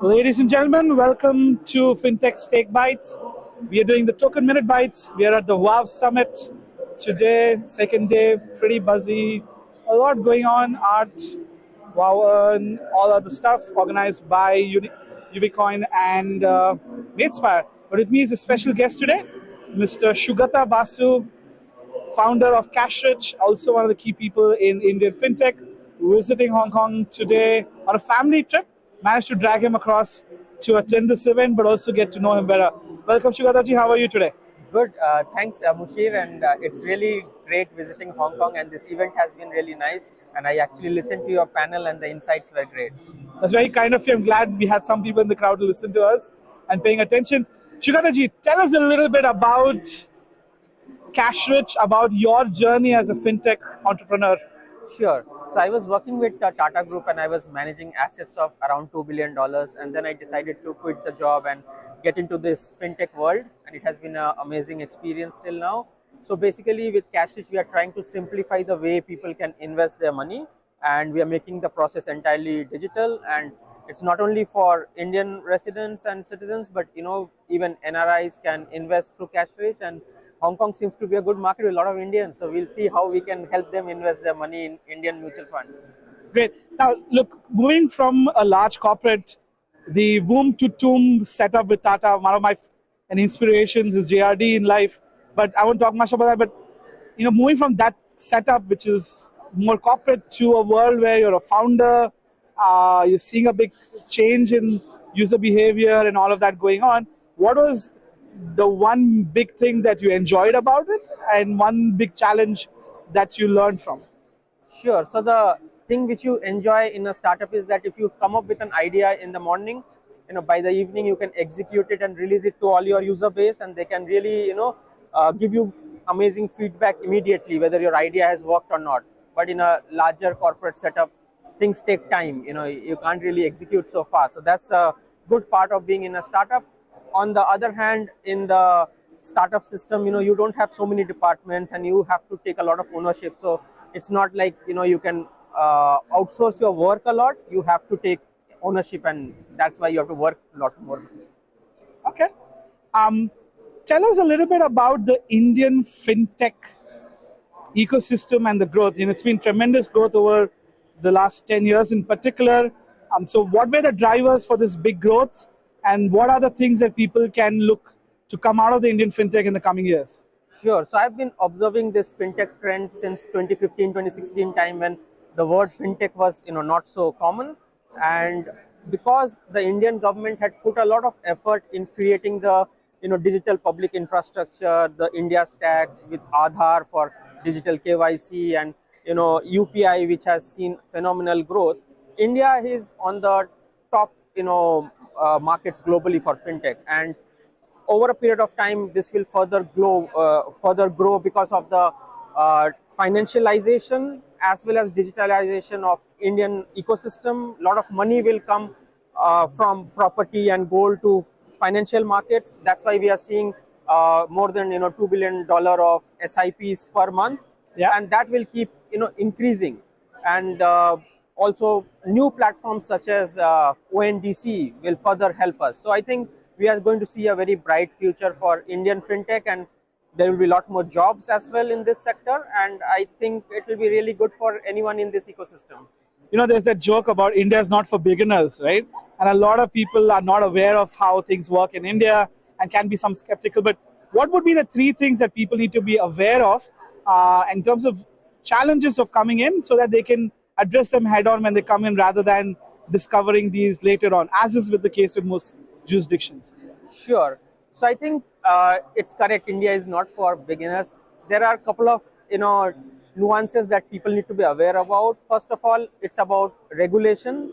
Ladies and gentlemen, welcome to Fintech Steak Bites. We are doing the Token Minute Bites. We are at the WOW Summit today, second day, pretty buzzy. A lot going on, art, WOW and all other stuff organized by Ubicoin and Matespire. But with me is a special guest today, Mr. Sougata Basu, founder of CashRich, also one of the key people in Indian fintech, visiting Hong Kong today on a family trip. Managed to drag him across to attend this event, but also get to know him better. Welcome, Sougata ji. How are you today? Good. Thanks, Musheer. And it's really great visiting Hong Kong. And this event has been really nice. And I actually listened to your panel, and the insights were great. That's very kind of you. I'm glad we had some people in the crowd to listen to us and paying attention. Sougata ji, tell us a little bit about CashRich, about your journey as a fintech entrepreneur. Sure. So I was working with Tata Group, and I was managing assets of around $2 billion. And then I decided to quit the job and get into this fintech world. And it has been an amazing experience till now. So basically with CashRich, we are trying to simplify the way people can invest their money. And we are making the process entirely digital. And it's not only for Indian residents and citizens, but even NRIs can invest through CashRich. And Hong Kong seems to be a good market with a lot of Indians, so we'll see how we can help them invest their money in Indian mutual funds. Great. Now, look, moving from a large corporate, the womb to tomb setup with Tata, one of my inspirations is JRD in life, but I won't talk much about that. But moving from that setup, which is more corporate, to a world where you're a founder, you're seeing a big change in user behavior and all of that going on. What was the one big thing that you enjoyed about it, and one big challenge that you learned from? Sure. So the thing which you enjoy in a startup is that if you come up with an idea in the morning, by the evening you can execute it and release it to all your user base, and they can really, give you amazing feedback immediately, whether your idea has worked or not. But in a larger corporate setup, things take time. You can't really execute so fast. So that's a good part of being in a startup. On the other hand, in the startup system, you don't have so many departments, and you have to take a lot of ownership. So it's not like you can outsource your work a lot. You have to take ownership, and that's why you have to work a lot more. Okay. Tell us a little bit about the Indian fintech ecosystem and the growth. It's been tremendous growth over the last 10 years in particular. So what were the drivers for this big growth? And what are the things that people can look to come out of the Indian fintech in the coming years? Sure. So I've been observing this fintech trend since 2015, 2016 time, when the word fintech was not so common. And because the Indian government had put a lot of effort in creating the digital public infrastructure, the India stack with Aadhaar for digital KYC, and UPI, which has seen phenomenal growth. India is on the top markets globally for fintech, and over a period of time this will further grow because of the financialization as well as digitalization of Indian ecosystem. A lot of money will come from property and gold to financial markets. That's why we are seeing more than $2 billion of SIPs per month. Yeah. And that will keep increasing. And also new platforms such as ONDC will further help us. So I think we are going to see a very bright future for Indian fintech, and there will be a lot more jobs as well in this sector. And I think it will be really good for anyone in this ecosystem. There's that joke about India is not for beginners, right? And a lot of people are not aware of how things work in India and can be some skeptical. But what would be the three things that people need to be aware of in terms of challenges of coming in, so that they can address them head on when they come in, rather than discovering these later on, as is with the case with most jurisdictions? Sure. So I think it's correct. India is not for beginners. There are a couple of nuances that people need to be aware about. First of all, it's about regulation.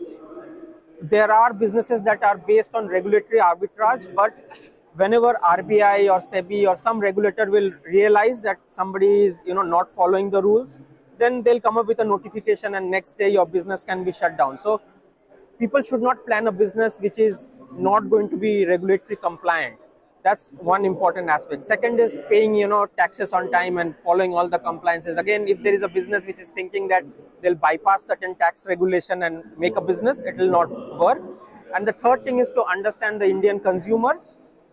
There are businesses that are based on regulatory arbitrage, but whenever RBI or SEBI or some regulator will realize that somebody is not following the rules, then they'll come up with a notification, and next day your business can be shut down. So people should not plan a business which is not going to be regulatory compliant. That's one important aspect. Second is paying taxes on time and following all the compliances. Again, if there is a business which is thinking that they'll bypass certain tax regulation and make a business, it will not work. And the third thing is to understand the Indian consumer.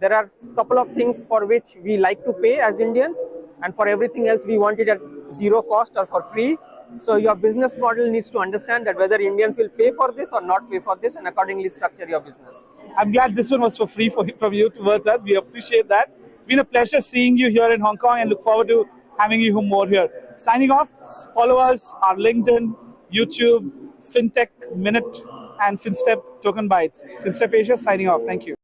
There are a couple of things for which we like to pay as Indians, and for everything else we want it at zero cost or for free. So your business model needs to understand that whether Indians will pay for this or not pay for this, and accordingly structure your business. I'm glad this one was for free from you towards us. We appreciate that. It's been a pleasure seeing you here in Hong Kong and look forward to having you more here. Signing off, follow us, our LinkedIn, YouTube, Fintech Minute, and Finstep Token Bytes. Finstep Asia signing off. Thank you.